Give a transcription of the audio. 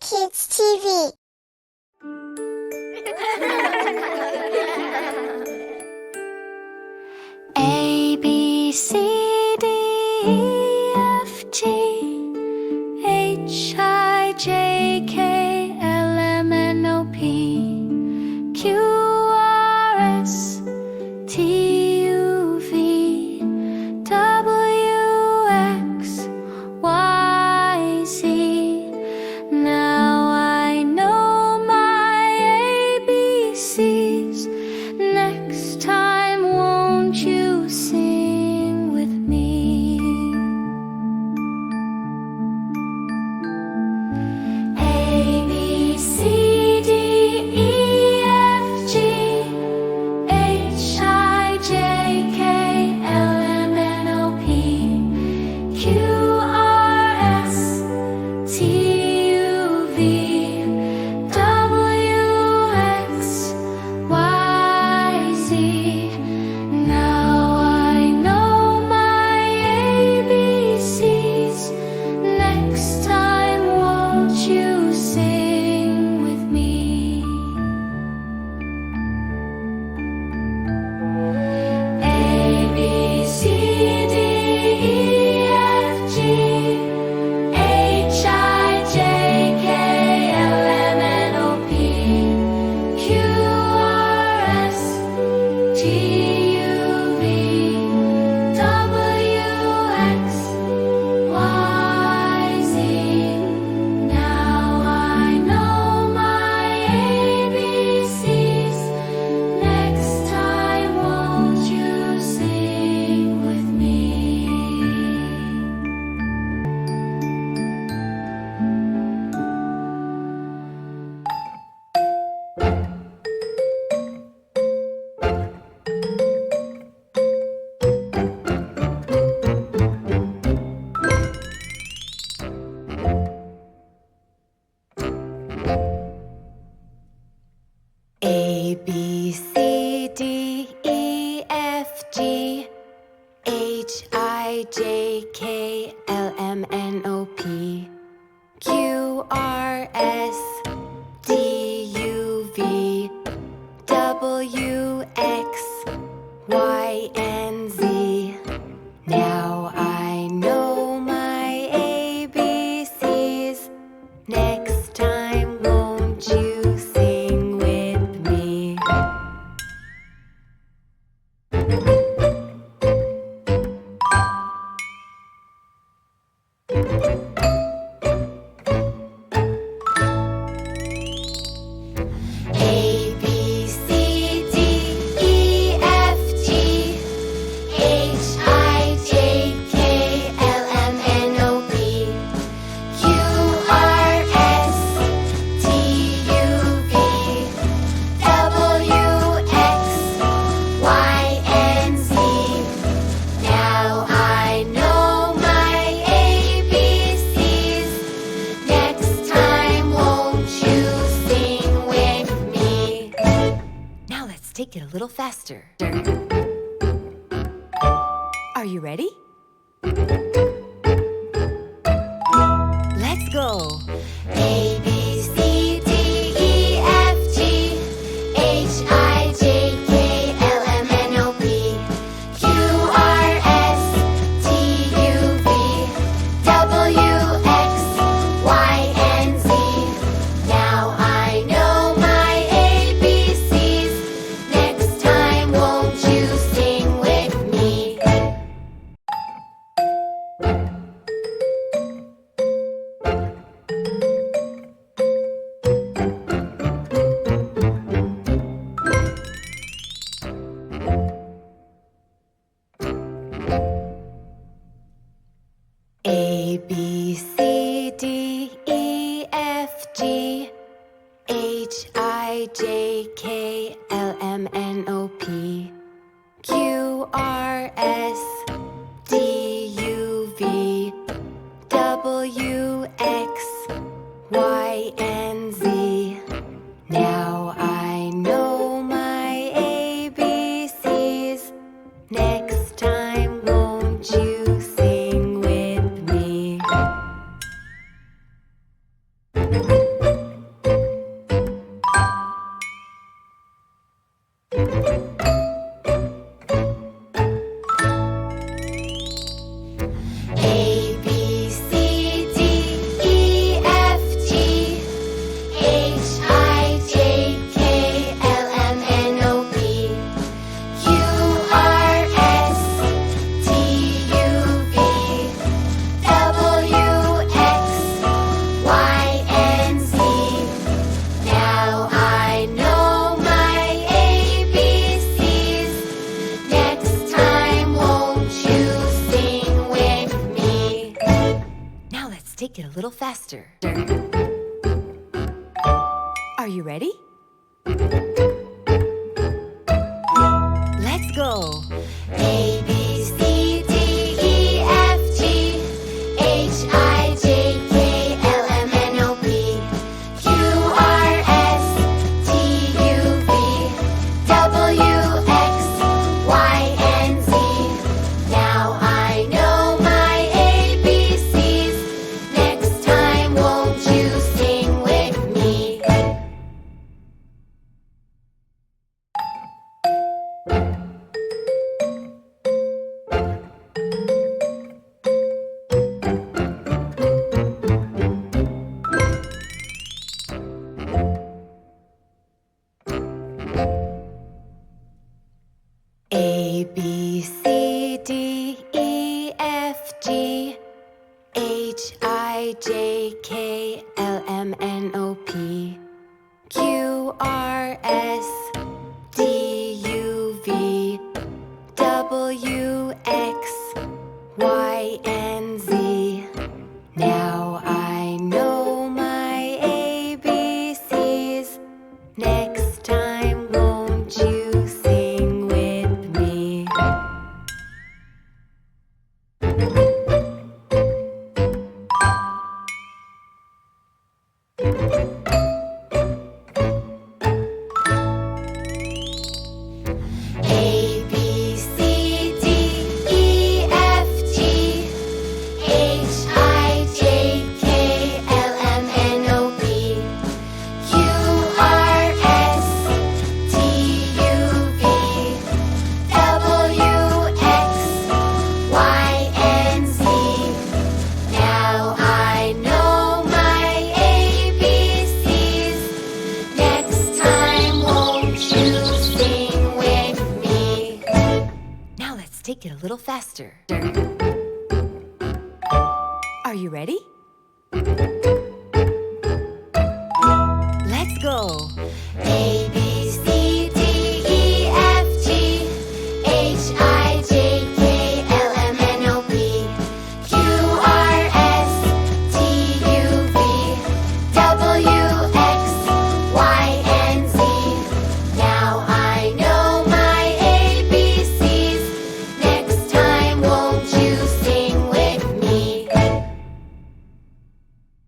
Kids TV. A, B, C, D, E, F, G, H, I, J, K, L, M, N, O, P, Q, R, S, T, U, V, W, X, Y, Z. Now I know my ABCs. Next time, won't you sing with me? A, B, C, D, E, F, G, H, I, J, K, L, M, N, O, P, Q, R, S, T, U, V, W, X, Y, Z. Now I know my ABCs. Next time, won't you sing with me? A, B, C, D, E, F, G, H, I, J, K, L, M, N, O, P, Q, R, S, T, U, V, W, X, Y, Z. Now I know my ABCs. Next time, won't you sing with me? A, B, C, D, E, F, G, H, I, J, K, L, M, N, O, P, Q, R, S, D, U, V, W, X, Y, and Z. Now I know my ABCs. Next time, won't you sing with me? A, B, C, D, E, F, G, H, I, J, K, L, M, N, O, P, Q, R, S, T, U, V, W, X, Y, and Z. Now I know my ABCs. Next time, won't you sing with me? Now let's take it a little faster. Are you ready? Let's go. A, B, C, D, E, F, G, H, I, J, K, L, M, N, O, P, Q, R, S, T, U, V, W, X, Y, and Z. Now I know my ABCs. Next time, won't you sing with me? A, B, C, D, E, F, G, H, I, J, K, L, M, N, O, P, Q, R, S, D, U, V, W, X, Y, and Z. Now I know my ABCs. Next time, won't you sing with me? little faster. Are you ready? Let's go. A, B, C, D, E, F, G, H, I, J, K, L, M, N, O, P, Q, R, S, T, U, V, W, X, Y, and Z. Now I know my ABCs. Next time, won't you sing with me? A, B, C, D, E, F, G, H, I, J, K, L, M, N, O, P, Q, R, S, D, U, V, W, X, Y, and Z. Now I know my ABCs. Next time, won't you sing with me? A, B, C, D, E, F, G, H, I, J, K, L, M, N, O, P, Q, R, S, T, U, V, W, X, Y, and Z. Now I know my ABCs. Next time, won't you sing with me? Now let's take it a little faster. Are you ready?